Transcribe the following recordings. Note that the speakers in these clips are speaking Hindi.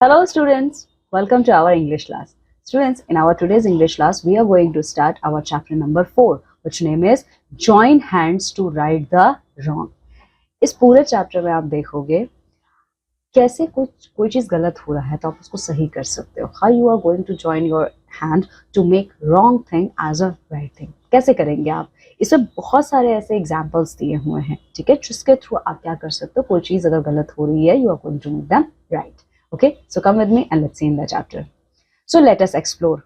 Hello students, welcome to our English class. Students, in our today's English class, we are going to start our chapter number 4, which name is Join Hands to Right the Wrong. इस पूरे चैप्टर में आप देखोगे कैसे कोई चीज गलत हो रहा है तो आप उसको सही कर सकते हो. How you are going to join your hand to make wrong thing as a right thing. कैसे करेंगे आप? इसमें बहुत सारे ऐसे एग्जाम्पल्स दिए हुए हैं, ठीक है, जिसके थ्रू आप क्या कर सकते हो. कोई चीज अगर गलत हो रही है, you are going to make them right. Okay, so come with me and let's see in the chapter. So let us explore.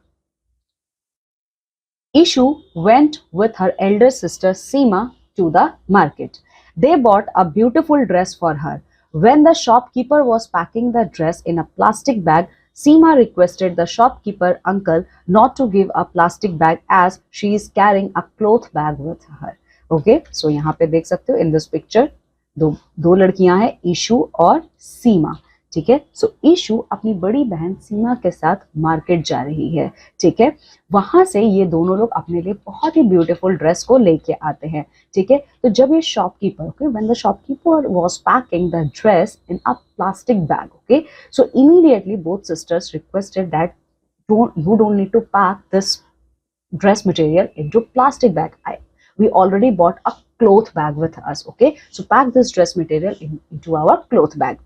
Ishu went with her elder sister Seema to the market. They bought a beautiful dress for her. When the shopkeeper was packing the dress in a plastic bag, Seema requested the shopkeeper uncle not to give a plastic bag as she is carrying a cloth bag with her. Okay, so यहाँ पे देख सकते हो in this picture दो लड़कियां हैं, ईशु और सीमा. ठीक है, सो ईशु अपनी बड़ी बहन सीमा के साथ मार्केट जा रही है. ठीक है, वहां से ये दोनों लोग अपने लिए बहुत ही ब्यूटीफुल ड्रेस को लेके आते हैं. ठीक है, तो जब ये shopkeeper, okay, when the shopkeeper was packing the dress in a plastic bag, okay, so immediately both sisters requested that you don't need to pack this dress material into plastic bag. We already bought a cloth bag with us, okay, so pack this dress material into our cloth bag.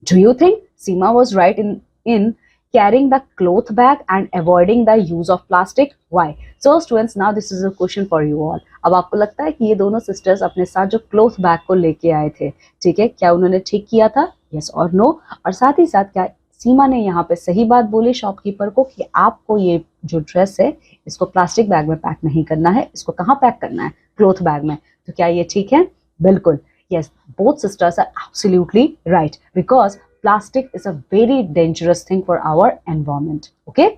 Do you think Seema was right in carrying the cloth bag and avoiding the use of plastic? Why? So students, now this is a question for you all. अब आपको लगता है कि ये दोनों sisters अपने साथ जो cloth bag को लेके आए थे, ठीक है, क्या उन्होंने ठीक किया था? Yes or no? और साथ ही साथ क्या सीमा ने यहाँ पे सही बात बोली शॉपकीपर को कि आपको ये जो ड्रेस है इसको प्लास्टिक बैग में पैक नहीं करना है, इसको कहाँ पैक करना है? क्लोथ बैग में. तो क्या ये ठीक है? बिल्कुल. Yes, both sisters are absolutely right because plastic is a very dangerous thing for our environment. Okay?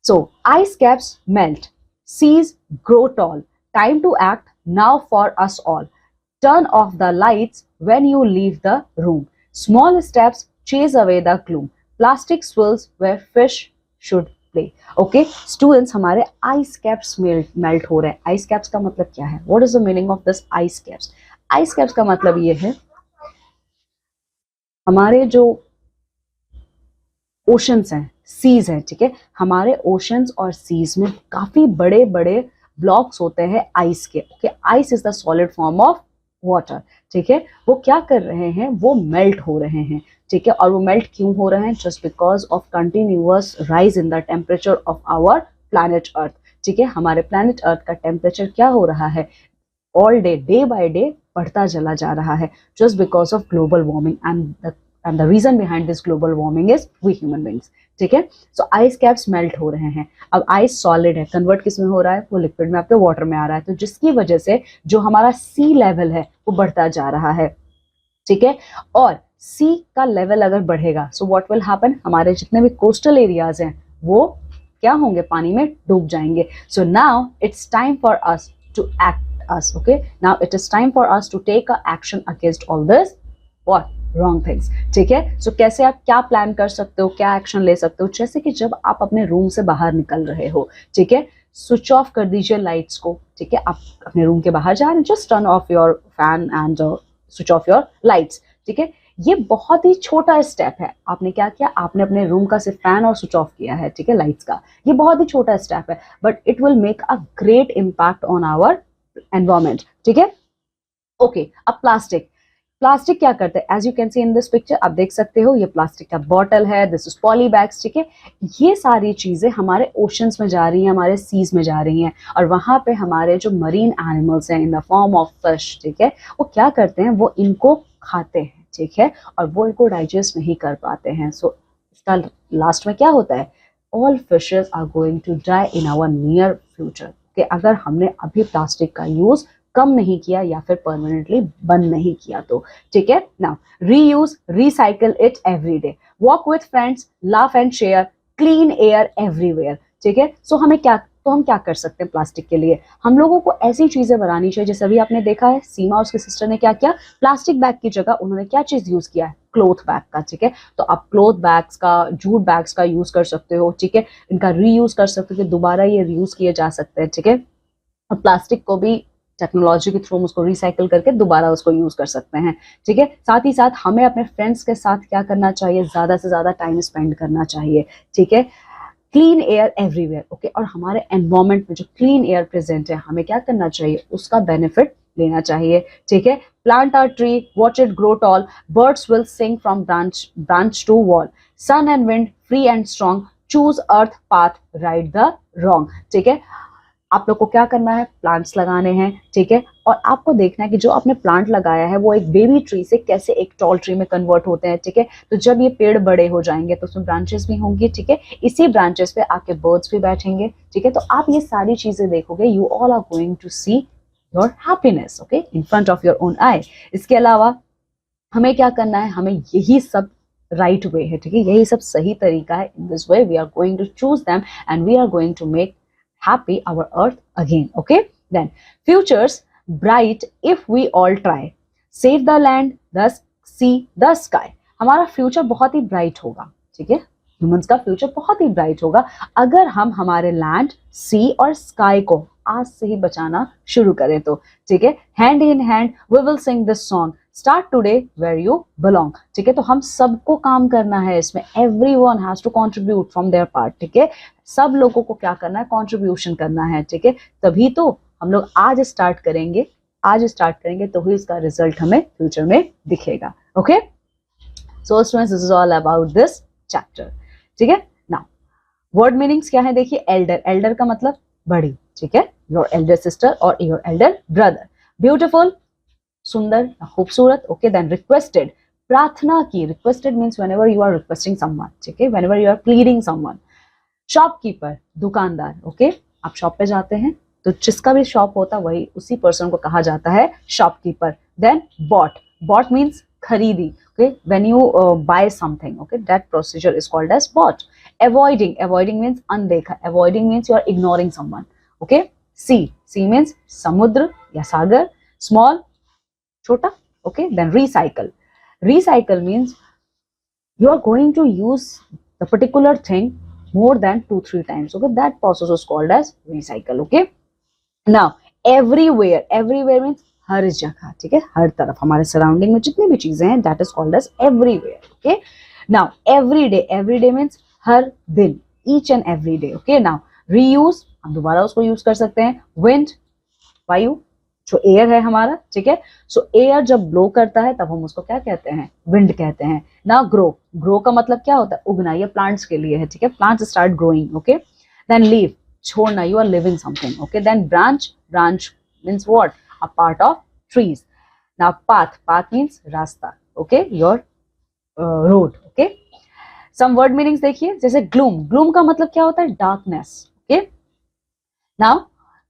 So, ice caps melt, seas grow tall. Time to act now for us all. Turn off the lights when you leave the room. Small steps chase away the gloom. Plastic swirls where fish should play. Okay, students, हमारे ice caps melt हो रहे हैं. Ice caps का मतलब क्या है? What is the meaning of this ice caps? Ice caps का मतलब ये है हमारे जो ओशंस हैं, सीज हैं, ठीक है, हमारे ओशंस और सीज में काफी बड़े बड़े ब्लॉक्स होते हैं आइस के. Okay, ice is the solid form of water. ठीक है, वो क्या कर रहे हैं? वो मेल्ट हो रहे हैं. ठीक है, और वो मेल्ट क्यों हो रहे हैं? Just because of continuous rise in the temperature of our planet earth. ठीक है, हमारे प्लैनेट अर्थ का टेम्परेचर क्या हो रहा है? ऑल डे बाय डे बढ़ता चला जा रहा है just because of global warming and the reason behind this global warming is we human beings. ठीक है, so ice caps melt हो रहे हैं. अब ice solid है, कन्वर्ट किस में हो रहा है? वो लिक्विड में आपके वाटर में आ रहा है, तो जिसकी वजह से जो हमारा सी लेवल है वो बढ़ता जा रहा है. ठीक है, और सी का लेवल अगर बढ़ेगा सो व्हाट विल हैपन? हमारे जितने भी कोस्टल एरियाज हैं वो क्या होंगे? पानी में डूब जाएंगे. So now it's time for us to act us. Okay, now it is time for us to take a action against all this what wrong things. ठीक है, so कैसे आप क्या प्लान कर सकते हो, क्या एक्शन ले सकते हो? जैसे कि जब आप अपने रूम से बाहर निकल रहे हो, ठीक है, स्विच ऑफ कर दीजिए लाइट्स को. ठीक है, आप अपने रूम के बाहर जा रहे हैं, just turn off your fan and switch off your lights. ठीक है, ये बहुत ही छोटा स्टेप है. आपने क्या किया? आपने अपने रूम का सिर्फ फैन और स्विच ऑफ किया है, ठीक है, लाइट्स का. ये बहुत ही छोटा स्टेप है, but it will make a great impact on our environment. ठीक है, ओके. अब प्लास्टिक क्या करते हैं? As you can see in this picture, आप देख सकते हो ये प्लास्टिक का बॉटल है, दिस इज पॉली बैग्स. ठीक है, ये सारी चीजें हमारे ओशंस में जा रही हैं, हमारे सीज में जा रही हैं, और वहां पे हमारे जो मरीन एनिमल्स हैं in the form of fish, ठीक है, वो क्या करते हैं? वो इनको खाते हैं. ठीक है, और वो इनको डाइजेस्ट नहीं कर पाते हैं. सो इसका लास्ट में क्या होता है? All fishes are going to die in our near future. कि अगर हमने अभी प्लास्टिक का यूज कम नहीं किया या फिर परमानेंटली बंद नहीं किया तो. ठीक है, now reuse, recycle it every day, walk with friends, laugh and share, clean air everywhere. ठीक है, सो हम क्या कर सकते हैं प्लास्टिक के लिए? हम लोगों को ऐसी चीजें बनानी चाहिए. जैसे अभी आपने देखा है सीमा और उसकी सिस्टर ने क्या किया? प्लास्टिक बैग की जगह उन्होंने क्या चीज यूज किया है? क्लोथ बैग का. ठीक है, तो आप क्लोथ बैग्स का, जूट बैग्स का यूज कर सकते हो. ठीक है, इनका रीयूज कर सकते हो कि दोबारा ये रीयूज किए जा सकते हैं. ठीक है, और प्लास्टिक को भी टेक्नोलॉजी के थ्रू हम उसको रिसाइकिल करके दोबारा उसको यूज कर सकते हैं, ठीक है। साथ ही साथ हमें अपने फ्रेंड्स के साथ क्या करना चाहिए, ज्यादा से ज्यादा टाइम स्पेंड करना चाहिए, ठीक है। Clean air everywhere, okay. और हमारे एनवायरमेंट में जो क्लीन एयर प्रेजेंट है, हमें क्या करना चाहिए, उसका बेनिफिट लेना चाहिए, ठीक है। Plant a tree, watch it grow tall, birds will sing from branch to wall, sun and wind free and strong, choose earth path, right the wrong, ठीक है। आप लोग को क्या करना है, प्लांट्स लगाने हैं, ठीक है। और आपको देखना है कि जो आपने प्लांट लगाया है वो एक बेबी ट्री से कैसे एक टॉल ट्री में कन्वर्ट होते हैं, ठीक है। तो जब ये पेड़ बड़े हो जाएंगे तो उसमें ब्रांचेस भी होंगी, ठीक है। इसी ब्रांचेस पे आपके बर्ड्स भी बैठेंगे, ठीक है। तो आप ये सारी चीजें देखोगे, you all are going to see your happiness, okay, in front of your own eye. इसके अलावा हमें क्या करना है, हमें यही सब राइट वे है, ठीक है, यही सब सही तरीका है। In this way we are going to choose them and we are going to make happy our earth again, okay. Then futures bright if we all try, save the land, the sea, the sky. हमारा फ्यूचर बहुत ही ब्राइट होगा, ठीक है। ह्यूमंस का फ्यूचर बहुत ही ब्राइट होगा अगर हम हमारे लैंड, सी और स्काई को आज से ही बचाना शुरू करें तो, ठीक है। Hand in hand we will sing this song, start today where you belong, ठीक है। तो हम सबको काम करना है इसमें, everyone has to contribute from their part, ठीक है। सब लोगों को क्या करना है, कंट्रीब्यूशन करना है, ठीक है। तभी तो हम लोग आज स्टार्ट करेंगे तो ही इसका रिजल्ट हमें फ्यूचर में दिखेगा, okay. So students, this is all about this chapter, ठीक है। नाउ वर्ड मीनिंग्स क्या है, देखिए। एल्डर, एल्डर का मतलब बड़ी, ठीक है, योर एल्डर सिस्टर और योर एल्डर ब्रदर। ब्यूटिफुल, सुंदर, खूबसूरत, ओके। देन रिक्वेस्टेड, प्रार्थना की, requested means whenever you are requesting someone, ठीक है, whenever you are pleading someone. Shopkeeper, दुकानदार, ओके। आप शॉप पे जाते हैं तो जिसका भी शॉप होता है वही उसी पर्सन को कहा जाता है shopkeeper. Then bought, bought means खरीदी, okay, when you buy something, okay, that procedure is called as bought. Avoiding, avoiding means अनदेखा, avoiding means you are ignoring someone, okay. See, see means समुद्र या सागर। स्मॉल, छोटा, okay. Then recycle, recycle means you are going to use the particular thing more than 2-3 times, okay. That process is called as recycle, okay. Now everywhere, everywhere means हर जगह, ठीक है, हर तरफ हमारे सराउंडिंग में जितनी भी चीजें हैं, that is called as everywhere, okay. Now every day, every day means हर दिन, each and every day, okay. Now reuse, हम दोबारा उसको यूज कर सकते हैं। wind, वायु, जो एयर है हमारा, ठीक है। सो एयर जब ब्लो करता है तब हम उसको क्या कहते हैं, विंड कहते हैं ना। ग्रो, ग्रो का मतलब क्या होता है, उगना, ये प्लांट्स के लिए है, ठीक है, plants start growing, okay. Then leave, छोड़ना, you are living something, okay. Then branch, branch means what, a part of trees. Now path, path means रास्ता, okay, your road, okay. Some word meanings देखिए, जैसे ग्लूम, ग्लूम का मतलब क्या होता है, darkness, okay. Now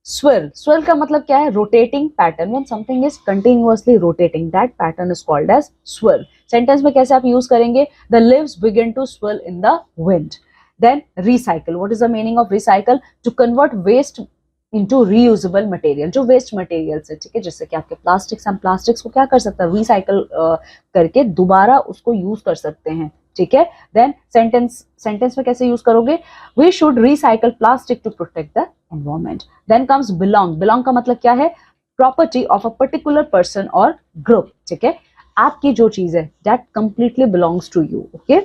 swirl, swirl का मतलब क्या है, rotating pattern, when something is continuously rotating, that pattern is called as swirl. Sentence में कैसे आप use करेंगे, the leaves begin to swirl in the wind. Then recycle, what is the meaning of recycle, to convert waste into reusable material, जो waste materials है, ठीक है, जैसे कि आपके प्लास्टिक्स, हम प्लास्टिक्स को क्या कर सकते हैं, रिसाइकल करके दोबारा उसको यूज कर सकते हैं, ठीक है। देन सेंटेंस में कैसे यूज करोगे, we should recycle plastic to protect the environment. Then comes belong, belong का मतलब क्या है, property of a particular person और ग्रुप, ठीक है, आपकी जो चीज है that completely belongs to you, okay.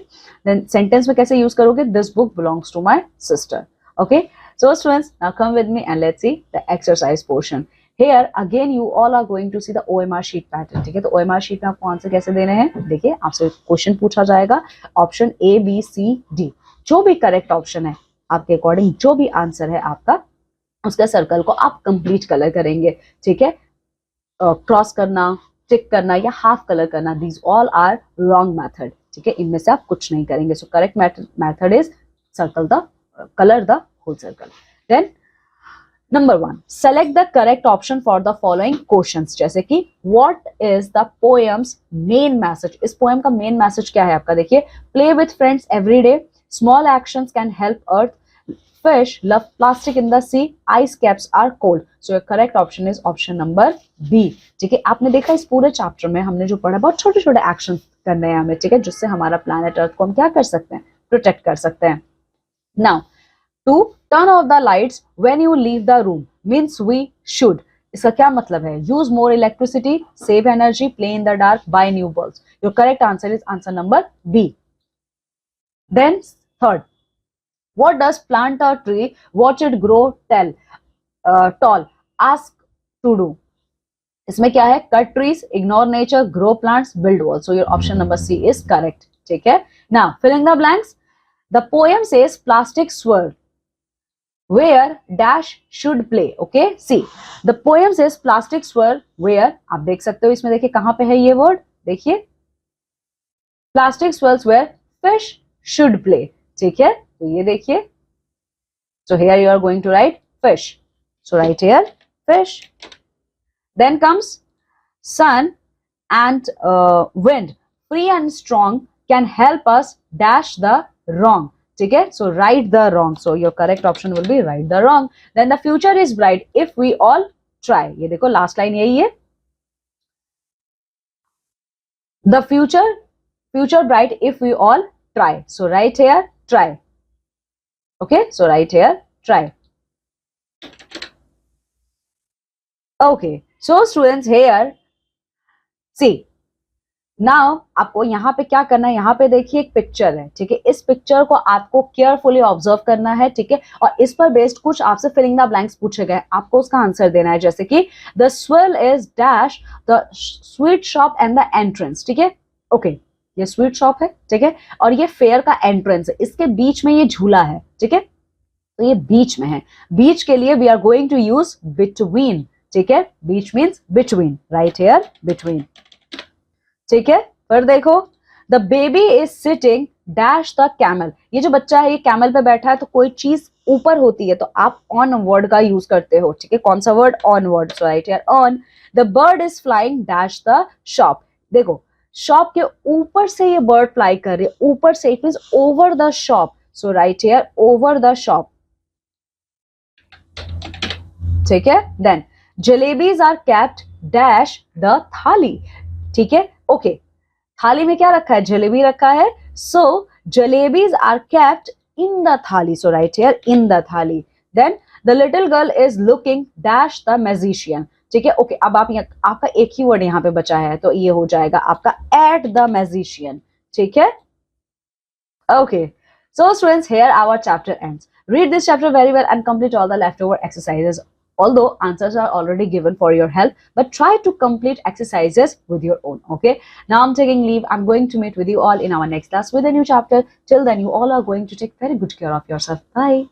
Then sentence में कैसे यूज करोगे, this book belongs to my sister, okay. So students, now come with me and let's see the exercise portion. Here again you all are going to see the OMR sheet pattern, ठीक है। तो OMR sheet में आपको आंसर कैसे देने हैं, देखिए, आपसे क्वेश्चन पूछा जाएगा, option A, B, C, D, जो भी करेक्ट ऑप्शन है आपके अकॉर्डिंग, जो भी आंसर है आपका, उसका सर्कल को आप कंप्लीट कलर करेंगे, ठीक है। क्रॉस करना, टिक करना या हाफ कलर करना, these all are wrong method, ठीक है, इनमें से आप कुछ नहीं करेंगे। So correct method is circle the color the whole circle. Then number 1, select the correct option for the following questions, जैसे कि what is the poem's main message, इस poem का main message क्या है आपका, देखिए, play with friends every day, small actions can help earth, fish love plastic in the sea, ice caps are cold. So your correct option is option number B, ठीक है। आपने देखा इस पूरे चैप्टर में हमने जो पढ़ा, बहुत छोटे छोटे एक्शन करने हैं हमें, ठीक है, जिससे हमारा प्लैनेट अर्थ को हम क्या कर सकते हैं, प्रोटेक्ट कर सकते हैं। Now, 2, turn off the lights when you leave the room means we should इसका क्या मतलब है? Use more electricity, save energy, play in the dark, buy new bulbs. Your correct answer is answer number B. Then third, what does plant or tree watch it grow tall ask to do? इसमें क्या है? Cut trees, ignore nature, grow plants, build wall. So your option number C is correct. ठीक है. Now fill in the blanks. The poem says plastic swirl where dash should play. Okay, see the poem says plastic swirl where, आप देख सकते हो इसमें, देखिए कहां पे है ये वर्ड, देखिए plastic swirls where fish should play. ठीक है, तो ये देखिए, so here you are going to write fish, so write here fish. Then comes sun and wind, free and strong, can help us dash the wrong. ठीक है, so write the wrong. So your correct option will be write the wrong. Then the future is bright if we all try. ये देखो लास्ट लाइन यही है, the future bright if we all try. So write here try. Okay, so write here try. Okay, so students here see, now आपको यहाँ पे क्या करना है, यहाँ पे देखिए एक पिक्चर है. ठीक है, इस पिक्चर को आपको केयरफुली ऑब्जर्व करना है. ठीक है, और इस पर बेस्ड कुछ आपसे फिलिंग द ब्लैंक्स पूछे गए, आपको उसका आंसर देना है. जैसे कि the swirl is dash the sweet shop and the entrance. ठीक है, ओके, ये स्वीट शॉप है. ठीक है, और ये फेयर का एंट्रेंस है, इसके बीच में ये झूला है. ठीक है, तो ये बीच में है. बीच के लिए we are going to use between. ठीक है, बीच means between, right here between. ठीक है, पर देखो the baby is sitting dash the camel. ये जो बच्चा है ये कैमल पे बैठा है, तो कोई चीज ऊपर होती है तो आप ऑन वर्ड का यूज करते हो. ठीक है, कौन सा word? On word. So right here on. The bird is flying dash the shop. देखो शॉप के ऊपर से ये बर्ड फ्लाई कर रही है, ऊपर से, it means over the shop. So right here over the shop. ठीक है, then jalebis are kept dash the thali. ठीक है, ओके, थाली में क्या रखा है? जलेबी रखा है. So jalebis are kept in the thali. So right here in the thali. Then the little girl is looking dash the magician. ठीक है, ओके, अब आप आपका एक ही वर्ड यहाँ पे बचा है, तो ये हो जाएगा आपका एट द मैजिशियन. ठीक है, okay. So students, here our chapter ends. Read this chapter very well and complete all the leftover exercises. Although answers are already given for your help, but try to complete exercises with your own. Okay, now I'm taking leave. I'm going to meet with you all in our next class with a new chapter. Till then, you all are going to take very good care of yourself. Bye.